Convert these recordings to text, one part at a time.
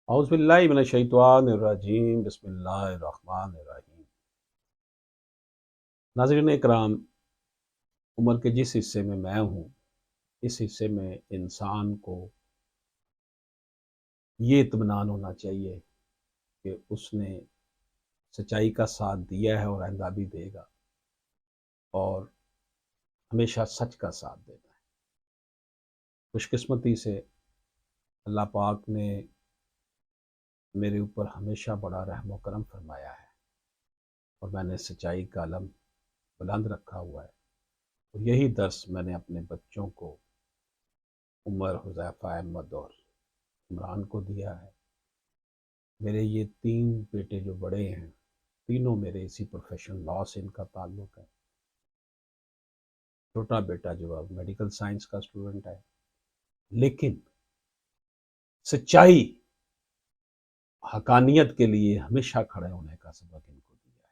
اعوذ باللہ من الشیطان الرجیم بسم اللہ الرحمن الرحیم۔ ناظرین اکرام، عمر کے جس حصے میں ہوں، اس حصے میں انسان کو یہ اطمینان ہونا چاہیے کہ اس نے سچائی کا ساتھ دیا ہے اور آئندہ بھی دے گا، اور ہمیشہ سچ کا ساتھ دینا ہے۔ خوش قسمتی سے اللہ پاک نے میرے اوپر ہمیشہ بڑا رحم و کرم فرمایا ہے، اور میں نے سچائی کا علم بلند رکھا ہوا ہے، اور یہی درس میں نے اپنے بچوں کو، عمر، حذیفہ، احمد اور عمران کو دیا ہے۔ میرے یہ تین بیٹے جو بڑے ہیں، تینوں میرے اسی پروفیشن لاء سے ان کا تعلق ہے۔ چھوٹا بیٹا جو اب میڈیکل سائنس کا اسٹوڈنٹ ہے، لیکن سچائی، حقانیت کے لیے ہمیشہ کھڑے ہونے کا سبق ان کو دیا ہے۔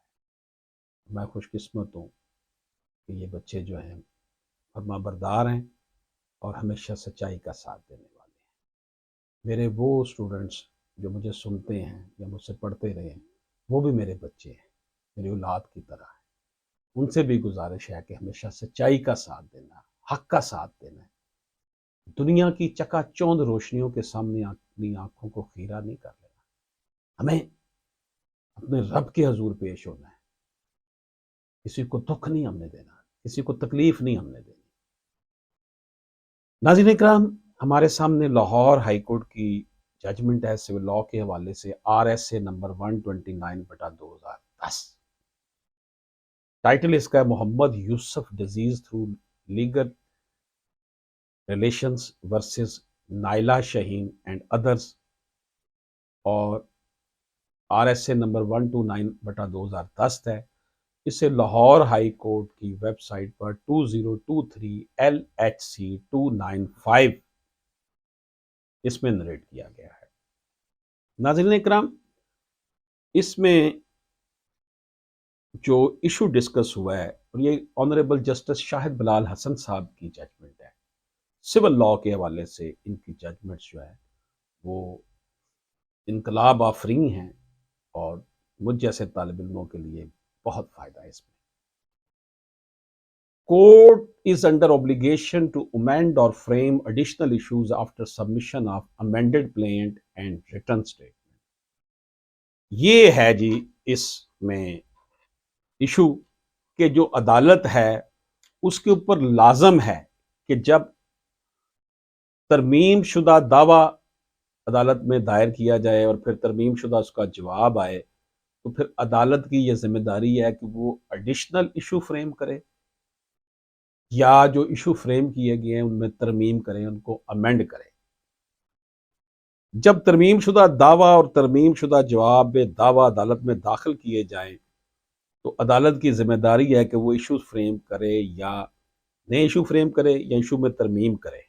میں خوش قسمت ہوں کہ یہ بچے جو ہیں فرما بردار ہیں اور ہمیشہ سچائی کا ساتھ دینے والے ہیں۔ میرے وہ اسٹوڈنٹس جو مجھے سنتے ہیں یا مجھ سے پڑھتے رہے ہیں، وہ بھی میرے بچے ہیں، میری اولاد کی طرح ہیں۔ ان سے بھی گزارش ہے کہ ہمیشہ سچائی کا ساتھ دینا، حق کا ساتھ دینا ہے۔ دنیا کی چکا چوند روشنیوں کے سامنے اپنی آنکھوں کو خیرہ نہیں کر لینا، ہمیں اپنے رب کے حضور پیش ہونا ہے۔ کسی کو دکھ نہیں ہم نے دینا، کسی کو تکلیف نہیں ہم نے دینی۔ ناظرین اکرام، ہمارے سامنے لاہور ہائی کورٹ کی ججمنٹ ہے سول لاء کے حوالے سے، RSA نمبر 129/2010۔ ٹائٹل اس کا ہے Muhammad Yousaf deceased through legal relations versus Naila Shaheen and others, اور RSA نمبر 129/2010 ہے۔ اسے لاہور ہائی کورٹ کی ویب سائٹ پر 2023 LHC 295 اس میں نریٹ کیا گیا ہے۔ ناظرین اکرام، اس میں جو ایشو ڈسکس ہوا ہے، اور یہ آنریبل جسٹس شاہد بلال حسن صاحب کی ججمنٹ ہے، سول لاء کے حوالے سے ان کی ججمنٹس جو ہے وہ انقلاب آفرین ہیں، اور مجھ جیسے طالب علموں کے لیے بہت فائدہ ہے اس میں۔ Court is under obligation to amend or frame additional issues after submission of amended plaint and written statement۔ یہ ہے جی اس میں ایشو کہ جو عدالت ہے اس کے اوپر لازم ہے کہ جب ترمیم شدہ دعویٰ عدالت میں دائر کیا جائے اور پھر ترمیم شدہ اس کا جواب آئے، تو پھر عدالت کی یہ ذمہ داری ہے کہ وہ ایڈیشنل ایشو فریم کرے، یا جو ایشو فریم کیے گئے ہیں ان میں ترمیم کریں، ان کو امینڈ کریں۔ جب ترمیم شدہ دعویٰ اور ترمیم شدہ جواب دعویٰ عدالت میں داخل کیے جائیں تو عدالت کی ذمہ داری ہے کہ وہ ایشو فریم کرے، یا نئے ایشو فریم کرے، یا ایشو میں ترمیم کرے۔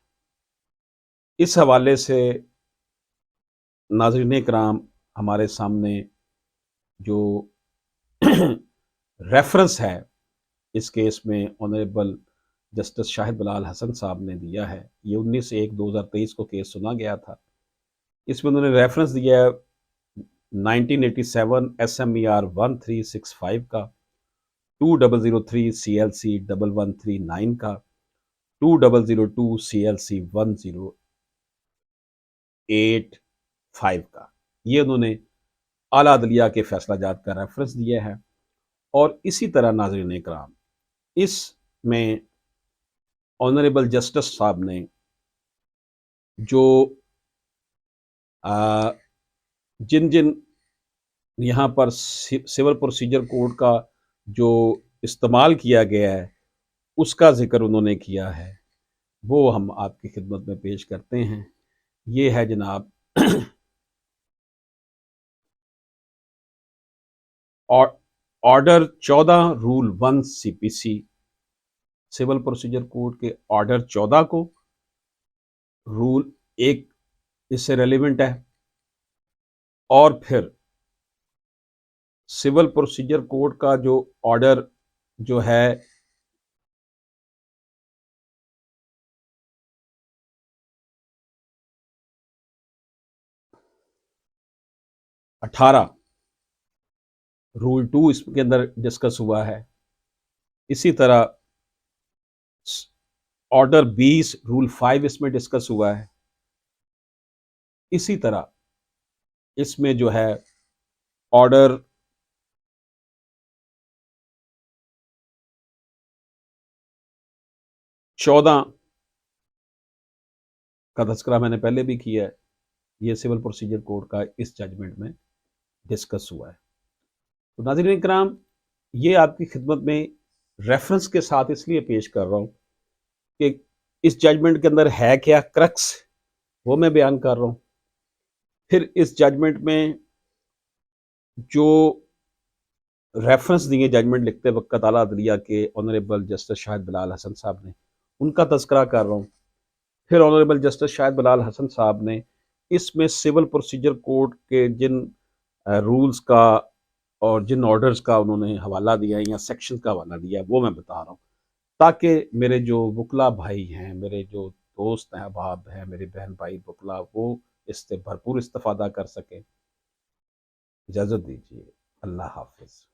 اس حوالے سے ناظرین کرام، ہمارے سامنے جو ریفرنس ہے اس کیس میں آنریبل جسٹس شاہد بلال حسن صاحب نے دیا ہے، یہ 19/1/2023 کو کیس سنا گیا تھا۔ اس میں انہوں نے ریفرنس دیا ہے 1987 SMER 1365 کا، 2003 CLC 1139 کا، 2002 CLC 1085 کا۔ یہ انہوں نے اعلیٰ عدلیہ کے فیصلہ جات کا ریفرنس دیا ہے۔ اور اسی طرح ناظرین اکرام، اس میں آنریبل جسٹس صاحب نے جو جن یہاں پر سول پروسیجر کوڈ کا جو استعمال کیا گیا ہے اس کا ذکر انہوں نے کیا ہے، وہ ہم آپ کی خدمت میں پیش کرتے ہیں۔ یہ ہے جناب order 14 rule 1 CPC، civil procedure code کے آرڈر 14 کو رول 1 اس سے ریلیونٹ ہے، اور پھر سول پروسیجر کوڈ کا جو آرڈر جو ہے 18 رول 2 اس کے اندر ڈسکس ہوا ہے. اسی طرح آرڈر 20 رول 5 اس میں ڈسکس ہوا ہے. اسی طرح اس میں جو ہے آرڈر 14 کا تذکرہ میں نے پہلے بھی کیا ہے. یہ سول پروسیجر کوڈ کا اس ججمنٹ میں ڈسکس ہوا ہے. تو ناظرین کرام، یہ آپ کی خدمت میں ریفرنس کے ساتھ اس لیے پیش کر رہا ہوں کہ اس ججمنٹ کے اندر ہے کیا کرکس، وہ میں بیان کر رہا ہوں. پھر اس ججمنٹ میں جو ریفرنس دیے ججمنٹ لکھتے وقت اعلیٰ عدلیہ کے آنریبل جسٹس شاہد بلال حسن صاحب نے، ان کا تذکرہ کر رہا ہوں. پھر آنریبل جسٹس شاہد بلال حسن صاحب نے اس میں سول پروسیجر کوڈ کے جن رولز کا اور جن آرڈرز کا انہوں نے حوالہ دیا ہے یا سیکشن کا حوالہ دیا ہے وہ میں بتا رہا ہوں، تاکہ میرے جو وکلا بھائی ہیں، میرے جو دوست ہیں، احباب ہیں، میرے بہن بھائی وکلا، وہ اس سے بھرپور استفادہ کر سکیں. اجازت دیجیے. اللہ حافظ.